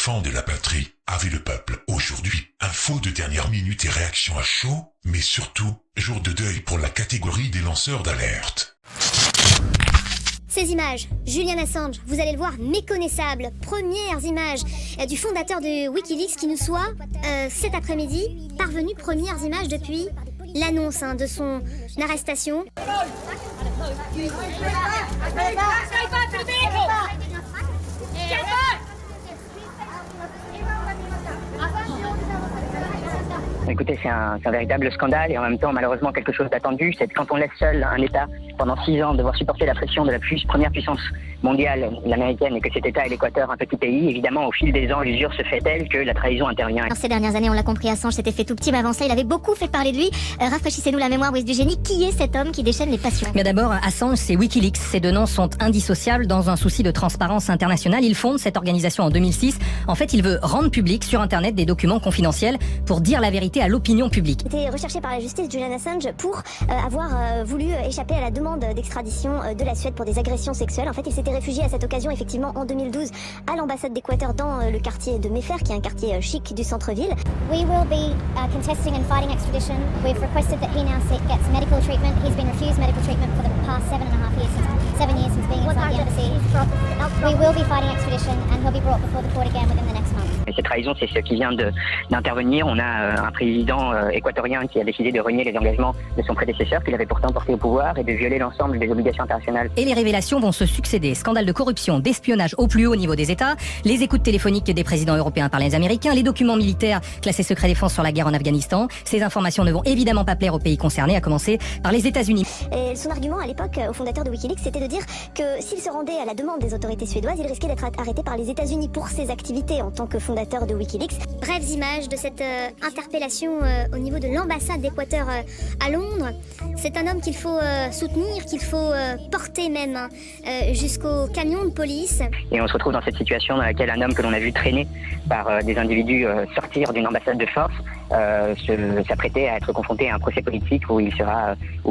enfants de la patrie. Ave le peuple, aujourd'hui, info de dernière minute et réaction à chaud, mais surtout, jour de deuil pour la catégorie des lanceurs d'alerte. Ces images, Julian Assange, vous allez le voir, méconnaissable, premières images du fondateur de Wikileaks qui nous soit, cet après-midi, parvenu, premières images depuis l'annonce de son arrestation. Écoutez, c'est un véritable scandale et en même temps, malheureusement, quelque chose d'attendu. C'est quand on laisse seul un État pendant 6 ans devoir supporter la pression de la première puissance mondiale, l'américaine, et que cet État est l'Équateur, un petit pays, évidemment, au fil des ans, l'usure se fait telle que la trahison intervient. Dans ces dernières années, on l'a compris, Assange s'était fait tout petit, mais avant ça, il avait beaucoup fait parler de lui. Rafraîchissez-nous la mémoire, Brice du Génie. Qui est cet homme qui déchaîne les passions? Mais d'abord, Assange, c'est Wikileaks. Ces deux noms sont indissociables dans un souci de transparence internationale. Il fonde cette organisation en 2006. En fait, il veut rendre public sur Internet des documents confidentiels pour dire la vérité à l'opinion publique. Il était recherché par la justice, Julian Assange, pour avoir voulu échapper à la demande d'extradition de la Suède pour des agressions sexuelles. En fait, il s'était réfugié à cette occasion, effectivement, en 2012, à l'ambassade d'Équateur dans le quartier de Mayfair, qui est un quartier chic du centre-ville. We will be contesting and fighting extradition. We've requested that he now gets medical treatment. He's been refused medical treatment for the past 7.5 years, 7 years since being inside the embassy. We will be fighting extradition and he'll be brought before the court again within the next month. Et cette trahison, c'est ce qui vient d'intervenir. On a un président équatorien qui a décidé de renier les engagements de son prédécesseur, qu'il avait pourtant porté au pouvoir, et de violer l'ensemble des obligations internationales. Et les révélations vont se succéder. Scandales de corruption, d'espionnage au plus haut niveau des États, les écoutes téléphoniques des présidents européens par les Américains, les documents militaires classés secret défense sur la guerre en Afghanistan. Ces informations ne vont évidemment pas plaire aux pays concernés, à commencer par les États-Unis. Et son argument à l'époque, au fondateur de Wikileaks, c'était de dire que s'il se rendait à la demande des autorités suédoises, il risquait d'être arrêté par les États-Unis pour ses activités en tant que fondateur de Wikileaks. Brèves images de cette interpellation au niveau de l'ambassade d'Équateur à Londres. C'est un homme qu'il faut soutenir, qu'il faut porter même jusqu'au camion de police. Et on se retrouve dans cette situation dans laquelle un homme que l'on a vu traîner par des individus sortir d'une ambassade de force s'apprêter à être confronté à un procès politique où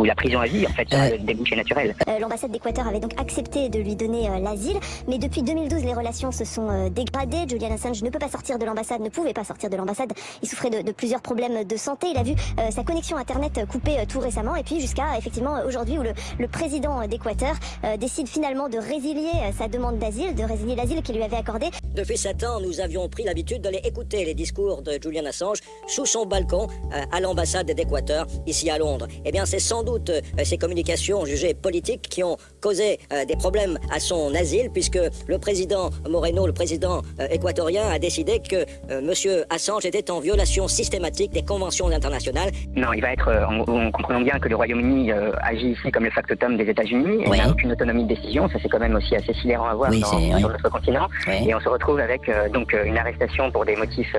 la prison à vie en fait sera le débouché naturel. L'ambassade d'Équateur avait donc accepté de lui donner l'asile, mais depuis 2012 les relations se sont dégradées. Julian Assange ne peut pas sortir de l'ambassade, ne pouvait pas sortir de l'ambassade. Il souffrait de plusieurs problèmes de santé. Il a vu sa connexion internet coupée tout récemment, et puis jusqu'à effectivement aujourd'hui où le président d'Équateur décide finalement de résilier sa demande d'asile, de résilier l'asile qu'il lui avait accordé. Depuis 7 ans, nous avions pris l'habitude d'aller écouter les discours de Julian Assange sous son balcon à l'ambassade d'Équateur, ici à Londres. Eh bien, c'est sans doute ces communications jugées politiques qui ont causé des problèmes à son asile, puisque le président Moreno, le président équatorien, a décidé que monsieur Assange était en violation systématique des conventions internationales. Non, il va être, en comprenant bien que le Royaume-Uni agit ici comme le factotum des États-Unis, et n'a aucune autonomie de décision. Ça, c'est quand même aussi assez sidérant à voir sur notre continent. Oui. Et on se retrouve avec donc une arrestation pour des motifs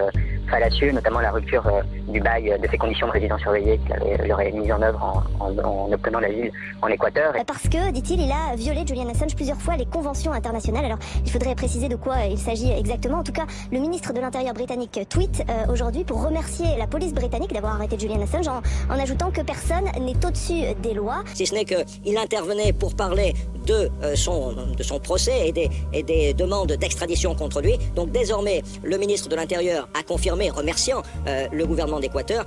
fallacieux, notamment la rupture du bail de ses conditions de résidence surveillée qu'il aurait mis en œuvre en obtenant l'asile en Équateur. Parce que, dit-il, il a violé, Julian Assange, plusieurs fois les conventions internationales. Alors, il faudrait préciser de quoi il s'agit exactement. En tout cas, le ministre de l'Intérieur britannique tweet aujourd'hui pour remercier la police britannique d'avoir arrêté Julian Assange en ajoutant que personne n'est au-dessus des lois. Si ce n'est qu'il intervenait pour parler de son procès et des demandes d'extradition contre lui. Donc désormais, le ministre de l'Intérieur a confirmé, remerciant le gouvernement d'Équateur,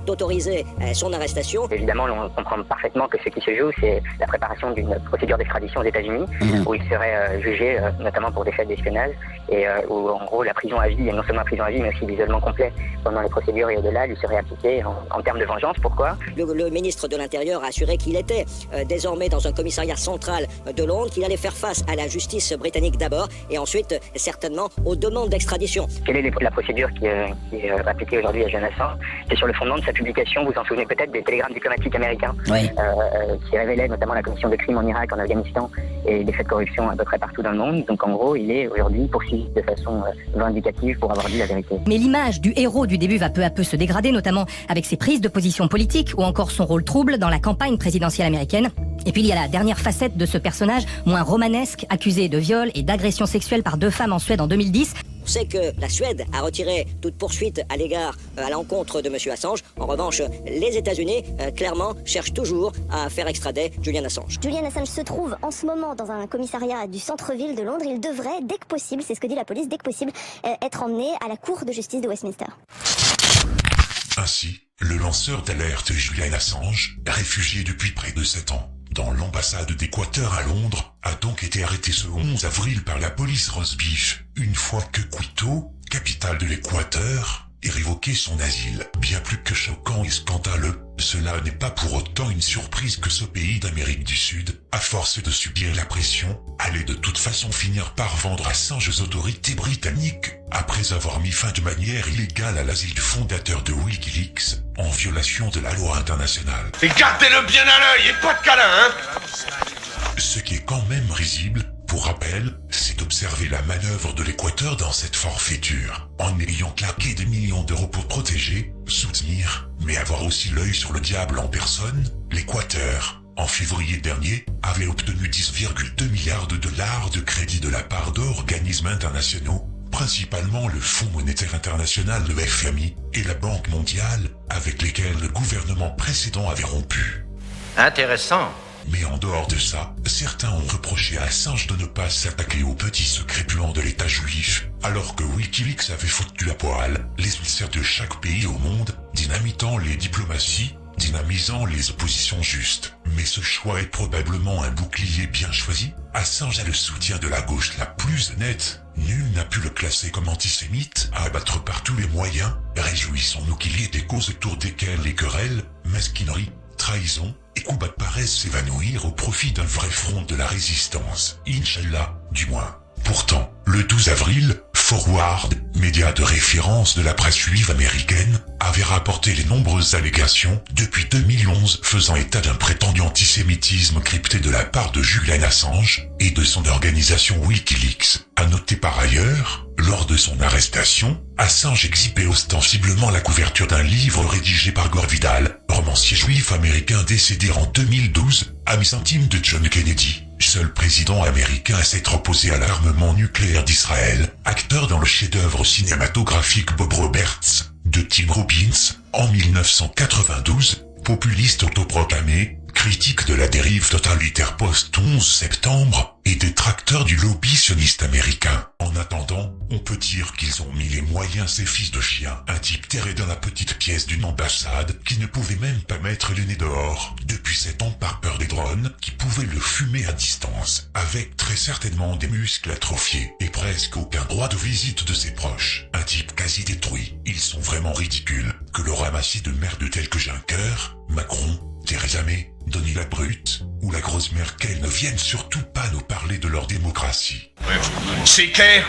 d'autoriser son arrestation. Évidemment, on comprend parfaitement que ce qui se joue, c'est la préparation d'une procédure d'extradition aux États-Unis, où il serait jugé, notamment pour des faits d'espionnage, et où en gros la prison à vie, et non seulement la prison à vie, mais aussi l'isolement complet pendant les procédures et au-delà, lui serait appliqué en termes de vengeance. Pourquoi ? Le ministre de l'Intérieur a assuré qu'il était désormais dans un commissariat central de Londres, qu'il allait faire face à la justice britannique d'abord, et ensuite certainement aux demandes d'extradition. Quelle est la procédure qui est appliquée aujourd'hui à Julian Assange ? C'est sur le fondement de sa publication, vous en souvenez peut-être, des télégrammes diplomatiques américains, qui révélaient notamment la commission de crimes en Irak, en Afghanistan, et des faits de corruption à peu près partout dans le monde. Donc en gros, il est aujourd'hui poursuivi de façon vindicative pour avoir dit la vérité. Mais l'image du héros du début va peu à peu se dégrader, notamment avec ses prises de position politiques ou encore son rôle trouble dans la campagne présidentielle américaine. Et puis il y a la dernière facette de ce personnage, moins romanesque, accusé de viol et d'agression sexuelle par 2 femmes en Suède en 2010. sait que la Suède a retiré toute poursuite à l'encontre de M. Assange. En revanche, les États-Unis, clairement, cherchent toujours à faire extrader Julian Assange. Julian Assange se trouve en ce moment dans un commissariat du centre-ville de Londres. Il devrait, dès que possible, c'est ce que dit la police, dès que possible, être emmené à la Cour de justice de Westminster. Ainsi, le lanceur d'alerte Julian Assange, réfugié depuis près de 7 ans dans l'ambassade d'Équateur à Londres, a donc été arrêté ce 11 avril par la police Rosbif, une fois que Quito, capitale de l'Équateur, ait révoqué son asile. Bien plus que choquant et scandaleux, cela n'est pas pour autant une surprise que ce pays d'Amérique du Sud, à force de subir la pression, allait de toute façon finir par vendre Assange aux autorités britanniques, après avoir mis fin de manière illégale à l'asile du fondateur de Wikileaks, en violation de la loi internationale. Et gardez-le bien à l'œil et pas de câlin, hein. Ce qui est quand même risible, pour rappel, c'est d'observer la manœuvre de l'Équateur dans cette forfaiture, en ayant claqué des millions d'euros pour protéger, soutenir, mais avoir aussi l'œil sur le diable en personne. L'Équateur, en février dernier, avait obtenu 10,2 milliards de dollars de crédit de la part d'organismes internationaux, principalement le Fonds monétaire international, le FMI, et la Banque mondiale, avec lesquels le gouvernement précédent avait rompu. Intéressant. Mais en dehors de ça, certains ont reproché à Assange de ne pas s'attaquer aux petits secrets puants de l'État juif, alors que Wikileaks avait foutu à poil les ulcères de chaque pays au monde, dynamitant les diplomaties, dynamisant les oppositions justes. Mais ce choix est probablement un bouclier bien choisi. Assange a le soutien de la gauche la plus nette. Nul n'a pu le classer comme antisémite, à abattre par tous les moyens. Réjouissons-nous qu'il y ait des causes autour desquelles les querelles, mesquineries, trahison et coups bas paraissent s'évanouir au profit d'un vrai front de la résistance. Inch'Allah, du moins. Pourtant, le 12 avril, Forward, média de référence de la presse juive américaine, avait rapporté les nombreuses allégations depuis 2011 faisant état d'un prétendu antisémitisme crypté de la part de Julian Assange et de son organisation Wikileaks. À noter par ailleurs, lors de son arrestation, Assange exhibait ostensiblement la couverture d'un livre rédigé par Gore Vidal, romancier juif américain décédé en 2012, ami intime de John Kennedy, seul président américain à s'être opposé à l'armement nucléaire d'Israël, acteur dans le chef-d'œuvre cinématographique Bob Roberts, de Tim Robbins, en 1992, populiste autoproclamé, critique de la dérive totalitaire post-11 septembre et détracteur du lobby sioniste américain. En attendant, on peut dire qu'ils ont mis les moyens ces fils de chiens, un type terré dans la petite pièce d'une ambassade qui ne pouvait même pas mettre le nez dehors, depuis 7 ans par peur des drones qui pouvaient le fumer à distance, avec très certainement des muscles atrophiés et presque aucun droit de visite de ses proches. Un type quasi détruit. Ils sont vraiment ridicules. Que le ramassis de merde tel que Juncker, Macron, Theresa May, Denis la Brute ou la grosse Merkel ne viennent surtout pas nous parler de leur démocratie. C'est clair.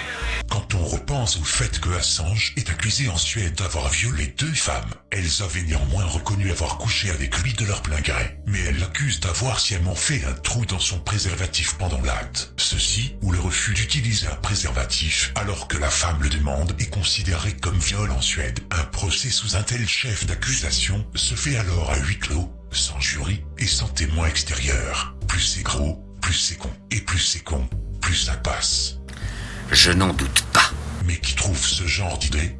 Quand on repense au fait que Assange est accusé en Suède d'avoir violé 2 femmes, elles avaient néanmoins reconnu avoir couché avec lui de leur plein gré. Mais elles l'accusent d'avoir sciemment fait un trou dans son préservatif pendant l'acte. Ceci ou le refus d'utiliser un préservatif alors que la femme le demande est considéré comme viol en Suède. Un procès sous un tel chef d'accusation se fait alors à huis clos, sans jury et sans témoin extérieur. Plus c'est gros, plus c'est con. Et plus c'est con, plus ça passe. Je n'en doute pas. Mais qui trouve ce genre d'idée?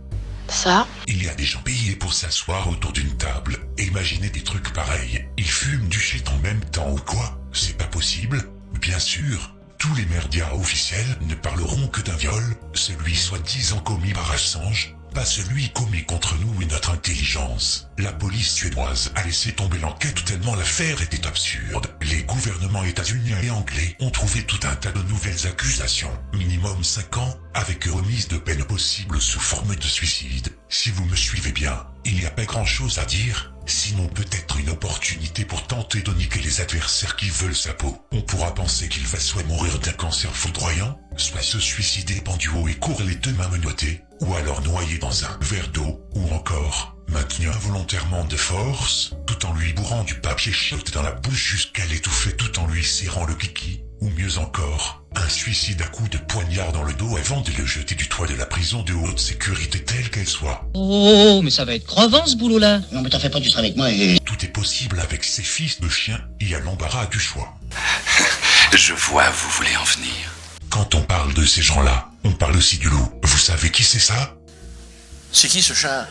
Ça? Il y a des gens payés pour s'asseoir autour d'une table et imaginer des trucs pareils. Ils fument du shit en même temps ou quoi? C'est pas possible? Bien sûr. Tous les médias officiels ne parleront que d'un viol, celui soi-disant commis par Assange, pas celui commis contre nous et notre intelligence. La police suédoise a laissé tomber l'enquête tellement l'affaire était absurde. Les gouvernements états-uniens et anglais ont trouvé tout un tas de nouvelles accusations. Minimum 5 ans, avec remise de peine possible sous forme de suicide. Si vous me suivez bien, il n'y a pas grand-chose à dire, sinon peut-être une opportunité pour tenter de niquer les adversaires qui veulent sa peau. On pourra penser qu'il va soit mourir d'un cancer foudroyant, soit se suicider pendu haut et court les 2 mains menottées, ou alors noyé dans un verre d'eau, ou encore maintenu involontairement de force, tout en lui bourrant du papier chiotte dans la bouche jusqu'à l'étouffer tout en lui serrant le kiki, ou mieux encore, un suicide à coups de poignard dans le dos avant de le jeter du toit de la prison de haute sécurité telle qu'elle soit. Oh, mais ça va être crevant ce boulot-là. Non mais t'en fais pas, tu seras avec moi et... Tout est possible avec ces fils de chiens, il y a l'embarras du choix. Je vois où vous voulez en venir. Quand on parle de ces gens-là, on parle aussi du loup. Vous savez qui c'est ça? C'est qui ce chat?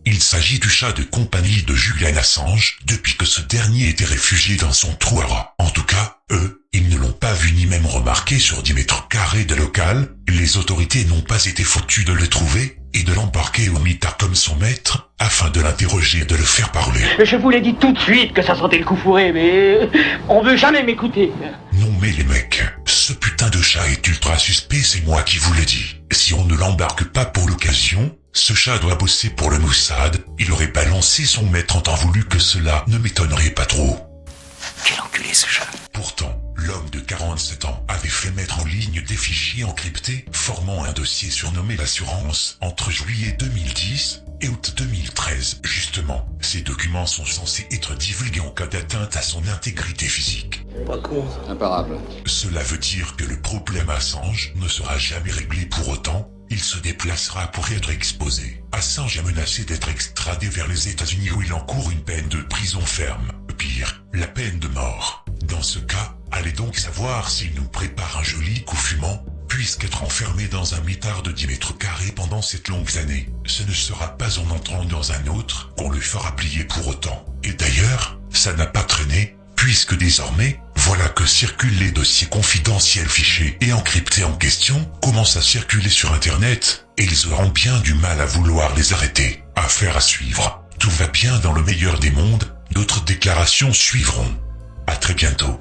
Il s'agit du chat de compagnie de Julian Assange depuis que ce dernier était réfugié dans son trou à rats. En tout cas, eux, ils ne l'ont pas vu ni même remarqué sur 10 mètres carrés de local. Les autorités n'ont pas été foutues de le trouver et de l'embarquer au mitard comme son maître afin de l'interroger et de le faire parler. Je vous l'ai dit tout de suite que ça sentait le coup fourré, mais on veut jamais m'écouter. Non mais les mecs, ce putain de chat est ultra suspect, c'est moi qui vous le dis. Si on ne l'embarque pas pour l'occasion, ce chat doit bosser pour le Mossad, il aurait balancé son maître en temps voulu que cela ne m'étonnerait pas trop. Quel enculé ce chat. Pourtant, l'homme de 47 ans avait fait mettre en ligne des fichiers encryptés formant un dossier surnommé l'assurance entre juillet 2010 et août 2013. Justement, ces documents sont censés être divulgués en cas d'atteinte à son intégrité physique. Pas con. Imparable. Cela veut dire que le problème Assange ne sera jamais réglé pour autant. Il se déplacera pour être exposé. Assange est menacé d'être extradé vers les États-Unis où il encourt une peine de prison ferme. Pire, la peine de mort. Dans ce cas, allez donc savoir s'il nous prépare un joli coup fumant, puisqu'être enfermé dans un mitard de 10 mètres carrés pendant cette longue année, ce ne sera pas en entrant dans un autre qu'on le fera plier pour autant. Et d'ailleurs, ça n'a pas traîné, puisque désormais, voilà que circulent les dossiers confidentiels fichés et encryptés en question commencent à circuler sur Internet, et ils auront bien du mal à vouloir les arrêter. Affaire à suivre. Tout va bien dans le meilleur des mondes, d'autres déclarations suivront. À très bientôt.